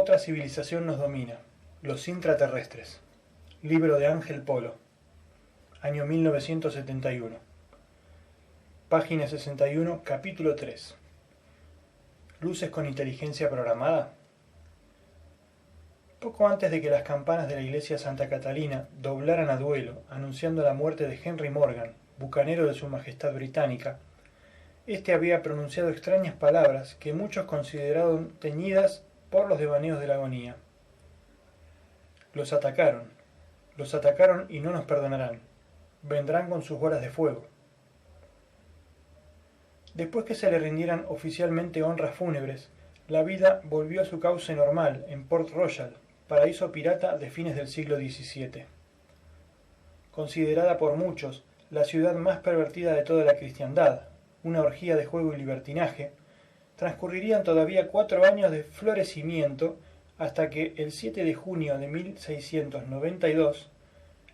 Otra civilización nos domina, los intraterrestres. Libro de Ángel Polo, año 1971. Página 61, capítulo 3. ¿Luces con inteligencia programada? Poco antes de que las campanas de la iglesia Santa Catalina doblaran a duelo, anunciando la muerte de Henry Morgan, bucanero de su Majestad Británica, este había pronunciado extrañas palabras que muchos consideraron teñidas por los devaneos de la agonía. Los atacaron y no nos perdonarán. Vendrán con sus bolas de fuego. Después que se le rindieran oficialmente honras fúnebres, la vida volvió a su cauce normal en Port Royal, paraíso pirata de fines del siglo XVII. Considerada por muchos la ciudad más pervertida de toda la cristiandad, una orgía de juego y libertinaje, transcurrirían todavía 4 años de florecimiento hasta que el 7 de junio de 1692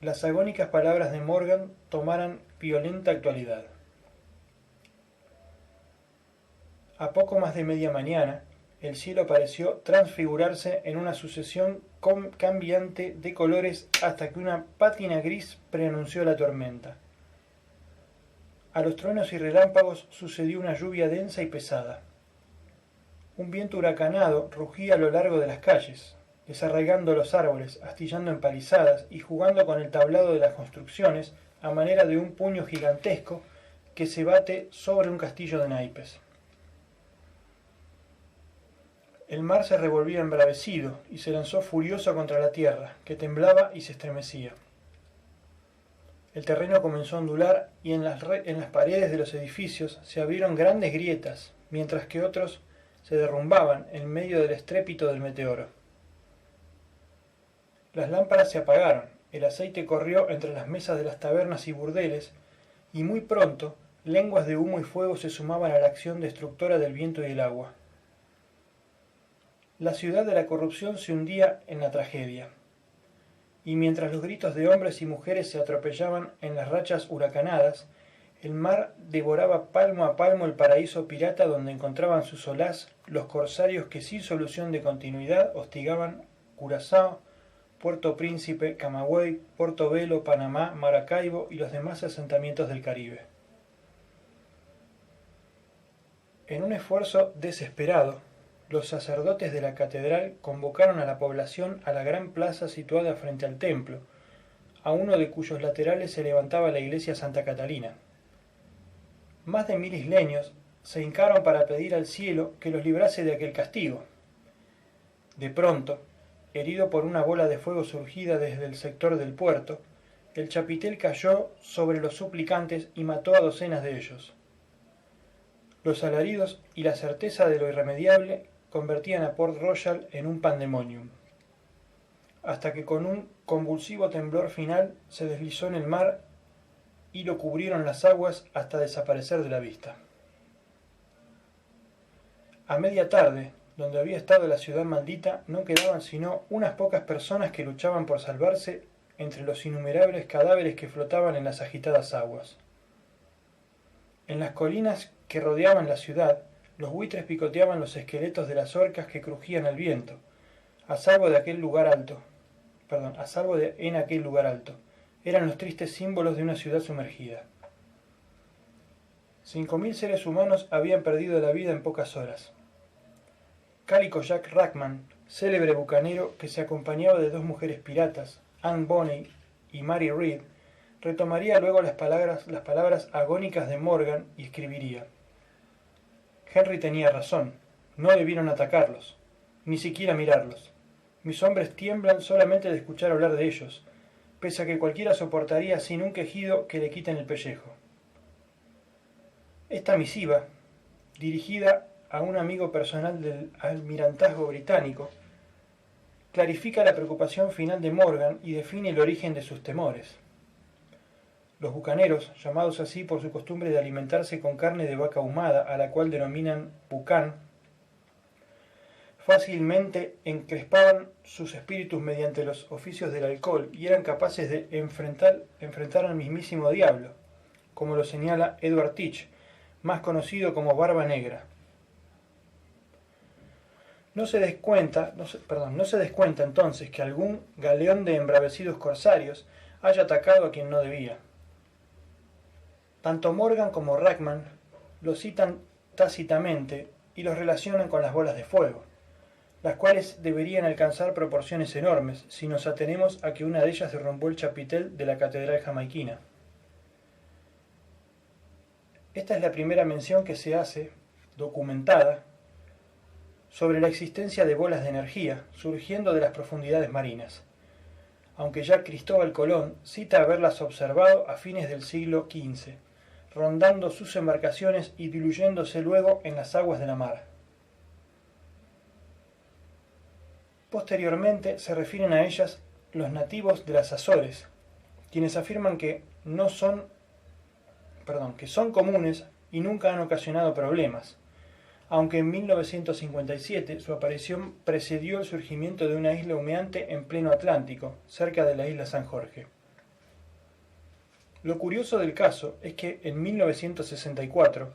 las agónicas palabras de Morgan tomaran violenta actualidad. A poco más de media mañana, el cielo pareció transfigurarse en una sucesión cambiante de colores hasta que una pátina gris preanunció la tormenta. A los truenos y relámpagos sucedió una lluvia densa y pesada. Un viento huracanado rugía a lo largo de las calles, desarraigando los árboles, astillando empalizadas y jugando con el tablado de las construcciones a manera de un puño gigantesco que se bate sobre un castillo de naipes. El mar se revolvía embravecido y se lanzó furioso contra la tierra, que temblaba y se estremecía. El terreno comenzó a ondular y en las paredes de los edificios se abrieron grandes grietas, mientras que otros se derrumbaban en medio del estrépito del meteoro. Las lámparas se apagaron, el aceite corrió entre las mesas de las tabernas y burdeles, y muy pronto lenguas de humo y fuego se sumaban a la acción destructora del viento y el agua. La ciudad de la corrupción se hundía en la tragedia, y mientras los gritos de hombres y mujeres se atropellaban en las rachas huracanadas, el mar devoraba palmo a palmo el paraíso pirata donde encontraban su solaz los corsarios que sin solución de continuidad hostigaban Curazao, Puerto Príncipe, Camagüey, Porto Velo, Panamá, Maracaibo y los demás asentamientos del Caribe. En un esfuerzo desesperado, los sacerdotes de la catedral convocaron a la población a la gran plaza situada frente al templo, a uno de cuyos laterales se levantaba la iglesia Santa Catalina. Más de 1000 isleños se hincaron para pedir al cielo que los librase de aquel castigo. De pronto, herido por una bola de fuego surgida desde el sector del puerto, el chapitel cayó sobre los suplicantes y mató a docenas de ellos. Los alaridos y la certeza de lo irremediable convertían a Port Royal en un pandemonium, hasta que con un convulsivo temblor final se deslizó en el mar y lo cubrieron las aguas hasta desaparecer de la vista. A media tarde, donde había estado la ciudad maldita, no quedaban sino unas pocas personas que luchaban por salvarse entre los innumerables cadáveres que flotaban en las agitadas aguas. En las colinas que rodeaban la ciudad, los buitres picoteaban los esqueletos de las orcas que crujían al viento, en aquel lugar alto. Eran los tristes símbolos de una ciudad sumergida. 5000 seres humanos habían perdido la vida en pocas horas. Cálico Jack Rackman, célebre bucanero que se acompañaba de 2 mujeres piratas, Anne Bonny y Mary Read, retomaría luego las palabras agónicas de Morgan y escribiría: Henry tenía razón, no debieron atacarlos, ni siquiera mirarlos. Mis hombres tiemblan solamente de escuchar hablar de ellos, pese a que cualquiera soportaría sin un quejido que le quiten el pellejo. Esta misiva, dirigida a un amigo personal del almirantazgo británico, clarifica la preocupación final de Morgan y define el origen de sus temores. Los bucaneros, llamados así por su costumbre de alimentarse con carne de vaca ahumada, a la cual denominan bucan, fácilmente encrespaban sus espíritus mediante los oficios del alcohol y eran capaces de enfrentar al mismísimo diablo, como lo señala Edward Teach, más conocido como Barba Negra. No se descuenta entonces que algún galeón de embravecidos corsarios haya atacado a quien no debía. Tanto Morgan como Rackman los citan tácitamente y los relacionan con las bolas de fuego, las cuales deberían alcanzar proporciones enormes si nos atenemos a que una de ellas derrumbó el chapitel de la catedral jamaiquina. Esta es la primera mención que se hace, documentada, sobre la existencia de bolas de energía surgiendo de las profundidades marinas, aunque ya Cristóbal Colón cita haberlas observado a fines del siglo XV, rondando sus embarcaciones y diluyéndose luego en las aguas de la mar. Posteriormente se refieren a ellas los nativos de las Azores, quienes afirman que son comunes y nunca han ocasionado problemas, aunque en 1957 su aparición precedió el surgimiento de una isla humeante en pleno Atlántico, cerca de la isla San Jorge. Lo curioso del caso es que en 1964,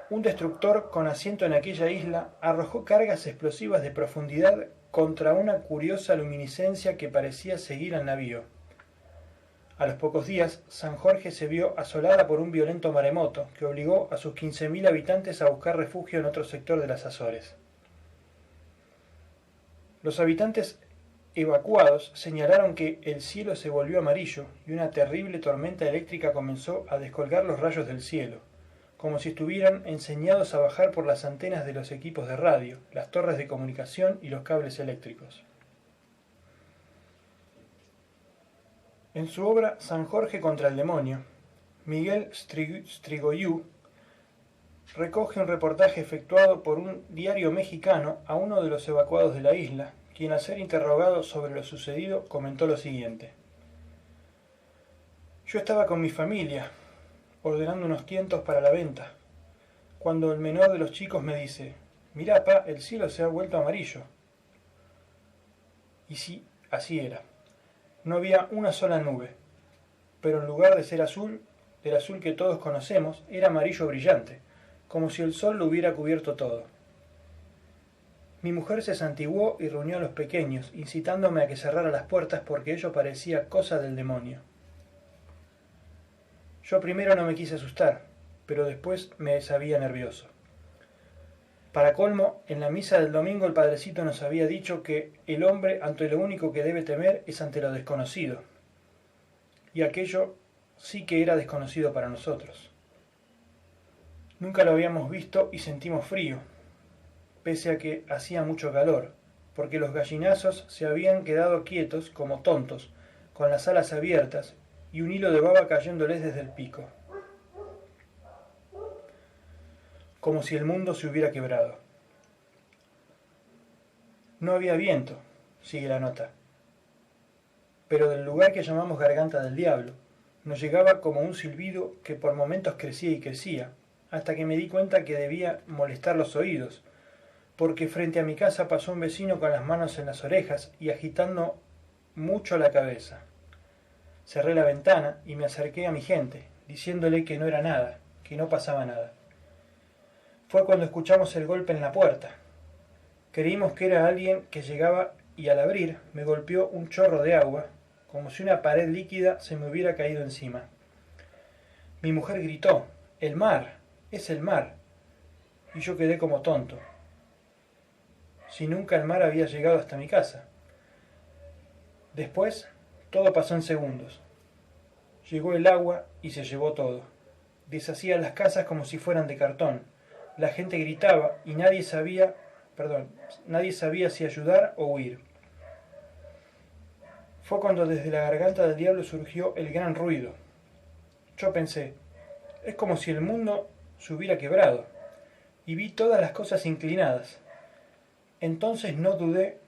un destructor con asiento en aquella isla arrojó cargas explosivas de profundidad contra una curiosa luminiscencia que parecía seguir al navío. A los pocos días, San Jorge se vio asolada por un violento maremoto que obligó a sus 15.000 habitantes a buscar refugio en otro sector de las Azores. Los habitantes evacuados señalaron que el cielo se volvió amarillo y una terrible tormenta eléctrica comenzó a descolgar los rayos del cielo, como si estuvieran enseñados a bajar por las antenas de los equipos de radio, las torres de comunicación y los cables eléctricos. En su obra San Jorge contra el demonio, Miguel Strigoiu recoge un reportaje efectuado por un diario mexicano a uno de los evacuados de la isla, quien al ser interrogado sobre lo sucedido comentó lo siguiente: «Yo estaba con mi familia, ordenando unos tientos para la venta, cuando el menor de los chicos me dice: «Mirá, pa, el cielo se ha vuelto amarillo». Y sí, así era. No había una sola nube, pero en lugar de ser azul, del azul que todos conocemos, era amarillo brillante, como si el sol lo hubiera cubierto todo. Mi mujer se santiguó y reunió a los pequeños, incitándome a que cerrara las puertas porque ello parecía cosa del demonio. Yo primero no me quise asustar, pero después me sabía nervioso. Para colmo, en la misa del domingo el padrecito nos había dicho que el hombre ante lo único que debe temer es ante lo desconocido. Y aquello sí que era desconocido para nosotros. Nunca lo habíamos visto y sentimos frío, pese a que hacía mucho calor, porque los gallinazos se habían quedado quietos como tontos, con las alas abiertas y un hilo de baba cayéndoles desde el pico, como si el mundo se hubiera quebrado. No había viento, sigue la nota, pero del lugar que llamamos Garganta del Diablo nos llegaba como un silbido que por momentos crecía y crecía, hasta que me di cuenta que debía molestar los oídos, porque frente a mi casa pasó un vecino con las manos en las orejas y agitando mucho la cabeza. Cerré la ventana y me acerqué a mi gente, diciéndole que no era nada, que no pasaba nada. Fue cuando escuchamos el golpe en la puerta. Creímos que era alguien que llegaba y al abrir me golpeó un chorro de agua, como si una pared líquida se me hubiera caído encima. Mi mujer gritó: «¡El mar! ¡Es el mar!» Y yo quedé como tonto. Si nunca el mar había llegado hasta mi casa. Después, todo pasó en segundos. Llegó el agua y se llevó todo. Deshacía las casas como si fueran de cartón. La gente gritaba y nadie sabía si ayudar o huir. Fue cuando desde la garganta del diablo surgió el gran ruido. Yo pensé, es como si el mundo se hubiera quebrado, y vi todas las cosas inclinadas. Entonces no dudé,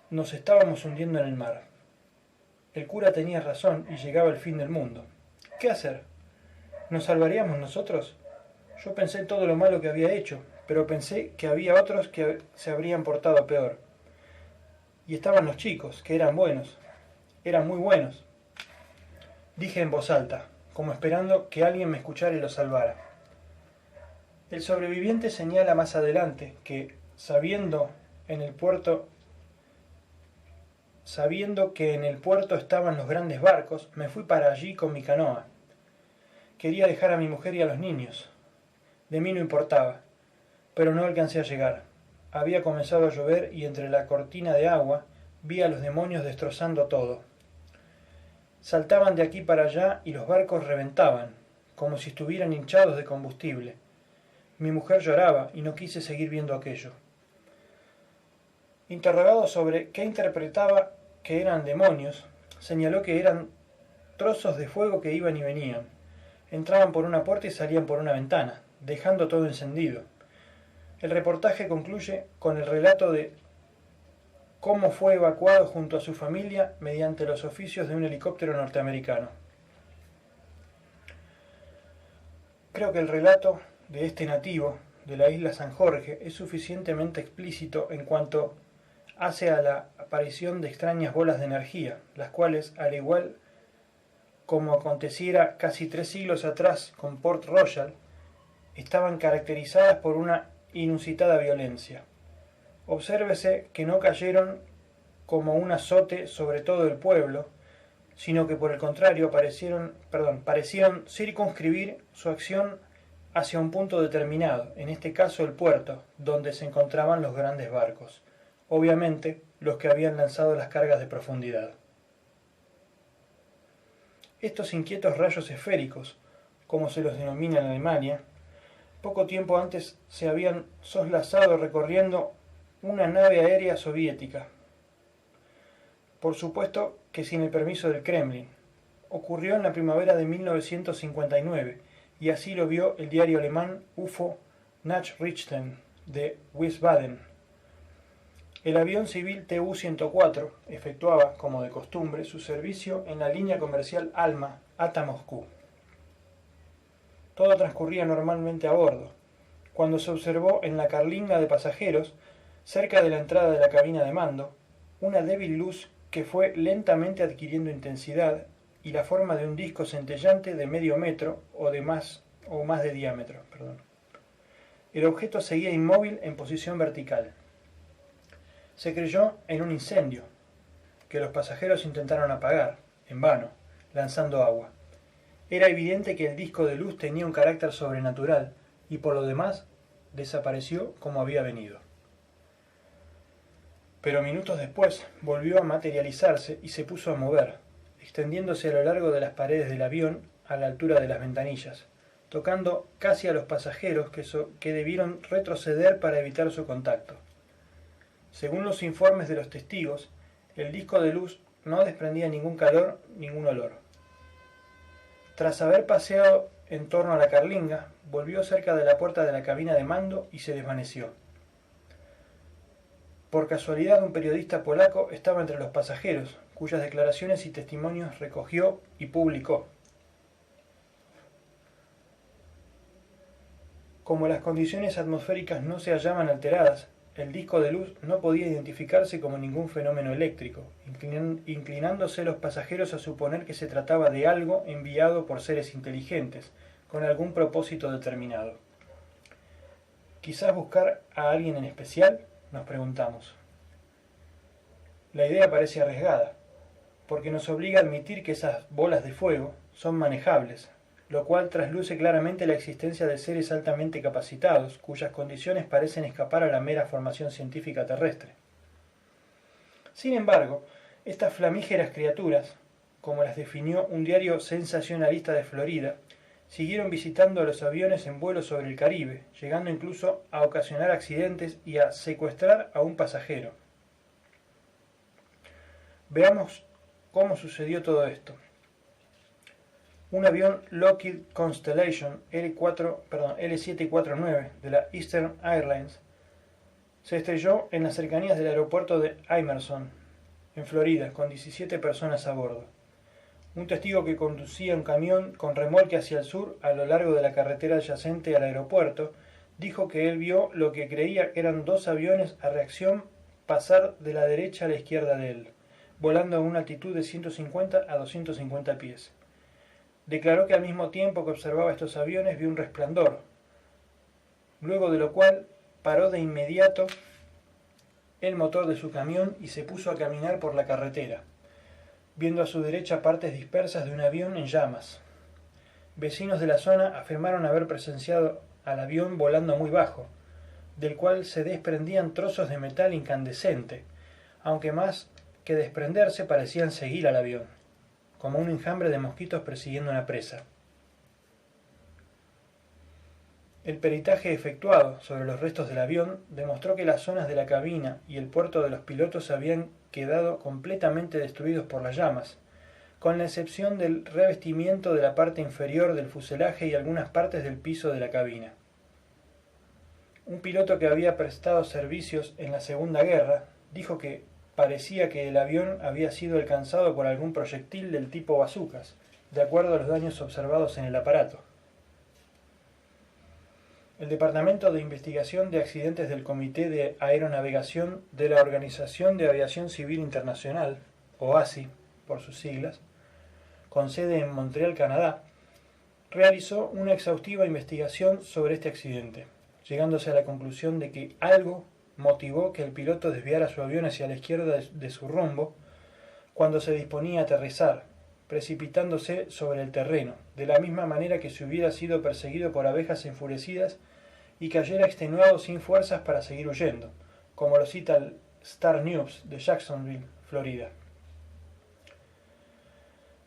nos estábamos hundiendo en el mar. El cura tenía razón y llegaba el fin del mundo. ¿Qué hacer? ¿Nos salvaríamos nosotros? Yo pensé todo lo malo que había hecho, pero pensé que había otros que se habrían portado peor. Y estaban los chicos, que eran buenos, eran muy buenos. Dije en voz alta, como esperando que alguien me escuchara y lo salvara. El sobreviviente señala más adelante que, sabiendo en el puerto, sabiendo que en el puerto estaban los grandes barcos, me fui para allí con mi canoa. Quería dejar a mi mujer y a los niños. De mí no importaba, pero no alcancé a llegar. Había comenzado a llover y entre la cortina de agua vi a los demonios destrozando todo. Saltaban de aquí para allá y los barcos reventaban, como si estuvieran hinchados de combustible. Mi mujer lloraba y no quise seguir viendo aquello. Interrogado sobre qué interpretaba que eran demonios, señaló que eran trozos de fuego que iban y venían. Entraban por una puerta y salían por una ventana, dejando todo encendido. El reportaje concluye con el relato de cómo fue evacuado junto a su familia mediante los oficios de un helicóptero norteamericano. Creo que el relato de este nativo de la isla San Jorge es suficientemente explícito en cuanto hace a la aparición de extrañas bolas de energía, las cuales, al igual como aconteciera casi 3 siglos atrás con Port Royal, estaban caracterizadas por una inusitada violencia. Obsérvese que no cayeron como un azote sobre todo el pueblo, sino que por el contrario parecieron circunscribir su acción hacia un punto determinado, en este caso el puerto, donde se encontraban los grandes barcos, obviamente los que habían lanzado las cargas de profundidad. Estos inquietos rayos esféricos, como se los denomina en Alemania, poco tiempo antes se habían soslazado recorriendo una nave aérea soviética. Por supuesto que sin el permiso del Kremlin. Ocurrió en la primavera de 1959 y así lo vio el diario alemán UFO Nachrichten de Wiesbaden. El avión civil Tu-104 efectuaba, como de costumbre, su servicio en la línea comercial Alma hasta Moscú. Todo transcurría normalmente a bordo, cuando se observó en la carlinga de pasajeros, cerca de la entrada de la cabina de mando, una débil luz que fue lentamente adquiriendo intensidad y la forma de un disco centellante de medio metro o más de diámetro. El objeto seguía inmóvil en posición vertical. Se creyó en un incendio, que los pasajeros intentaron apagar, en vano, lanzando agua. Era evidente que el disco de luz tenía un carácter sobrenatural y por lo demás desapareció como había venido. Pero minutos después volvió a materializarse y se puso a mover, extendiéndose a lo largo de las paredes del avión a la altura de las ventanillas, tocando casi a los pasajeros que debieron retroceder para evitar su contacto. Según los informes de los testigos, el disco de luz no desprendía ningún calor, ningún olor. Tras haber paseado en torno a la carlinga, volvió cerca de la puerta de la cabina de mando y se desvaneció. Por casualidad, un periodista polaco estaba entre los pasajeros, cuyas declaraciones y testimonios recogió y publicó. Como las condiciones atmosféricas no se hallaban alteradas, el disco de luz no podía identificarse como ningún fenómeno eléctrico, inclinándose los pasajeros a suponer que se trataba de algo enviado por seres inteligentes, con algún propósito determinado. ¿Quizás buscar a alguien en especial?, nos preguntamos. La idea parece arriesgada, porque nos obliga a admitir que esas bolas de fuego son manejables, lo cual trasluce claramente la existencia de seres altamente capacitados, cuyas condiciones parecen escapar a la mera formación científica terrestre. Sin embargo, estas flamígeras criaturas, como las definió un diario sensacionalista de Florida, siguieron visitando a los aviones en vuelo sobre el Caribe, llegando incluso a ocasionar accidentes y a secuestrar a un pasajero. Veamos cómo sucedió todo esto. Un avión Lockheed Constellation L749 de la Eastern Airlines se estrelló en las cercanías del aeropuerto de Emerson, en Florida, con 17 personas a bordo. Un testigo que conducía un camión con remolque hacia el sur a lo largo de la carretera adyacente al aeropuerto dijo que él vio lo que creía que eran 2 aviones a reacción pasar de la derecha a la izquierda de él, volando a una altitud de 150 a 250 pies. Declaró que al mismo tiempo que observaba estos aviones vio un resplandor, luego de lo cual paró de inmediato el motor de su camión y se puso a caminar por la carretera, viendo a su derecha partes dispersas de un avión en llamas. Vecinos de la zona afirmaron haber presenciado al avión volando muy bajo, del cual se desprendían trozos de metal incandescente, aunque más que desprenderse parecían seguir al avión, como un enjambre de mosquitos persiguiendo una presa. El peritaje efectuado sobre los restos del avión demostró que las zonas de la cabina y el puerto de los pilotos habían quedado completamente destruidos por las llamas, con la excepción del revestimiento de la parte inferior del fuselaje y algunas partes del piso de la cabina. Un piloto que había prestado servicios en la Segunda Guerra dijo que parecía que el avión había sido alcanzado por algún proyectil del tipo bazucas, de acuerdo a los daños observados en el aparato. El Departamento de Investigación de Accidentes del Comité de Aeronavegación de la Organización de Aviación Civil Internacional, OACI por sus siglas, con sede en Montreal, Canadá, realizó una exhaustiva investigación sobre este accidente, llegándose a la conclusión de que algo motivó que el piloto desviara su avión hacia la izquierda de su rumbo cuando se disponía a aterrizar, precipitándose sobre el terreno, de la misma manera que si hubiera sido perseguido por abejas enfurecidas y cayera extenuado sin fuerzas para seguir huyendo, como lo cita el Star News de Jacksonville, Florida.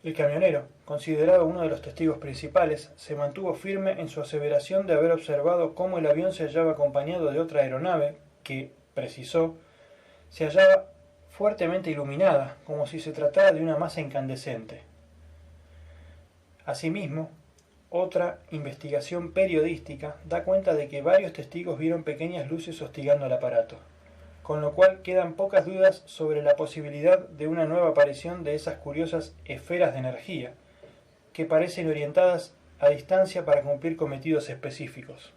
El camionero, considerado uno de los testigos principales, se mantuvo firme en su aseveración de haber observado cómo el avión se hallaba acompañado de otra aeronave que, precisó, se hallaba fuertemente iluminada, como si se tratara de una masa incandescente. Asimismo, otra investigación periodística da cuenta de que varios testigos vieron pequeñas luces hostigando al aparato, con lo cual quedan pocas dudas sobre la posibilidad de una nueva aparición de esas curiosas esferas de energía, que parecen orientadas a distancia para cumplir cometidos específicos.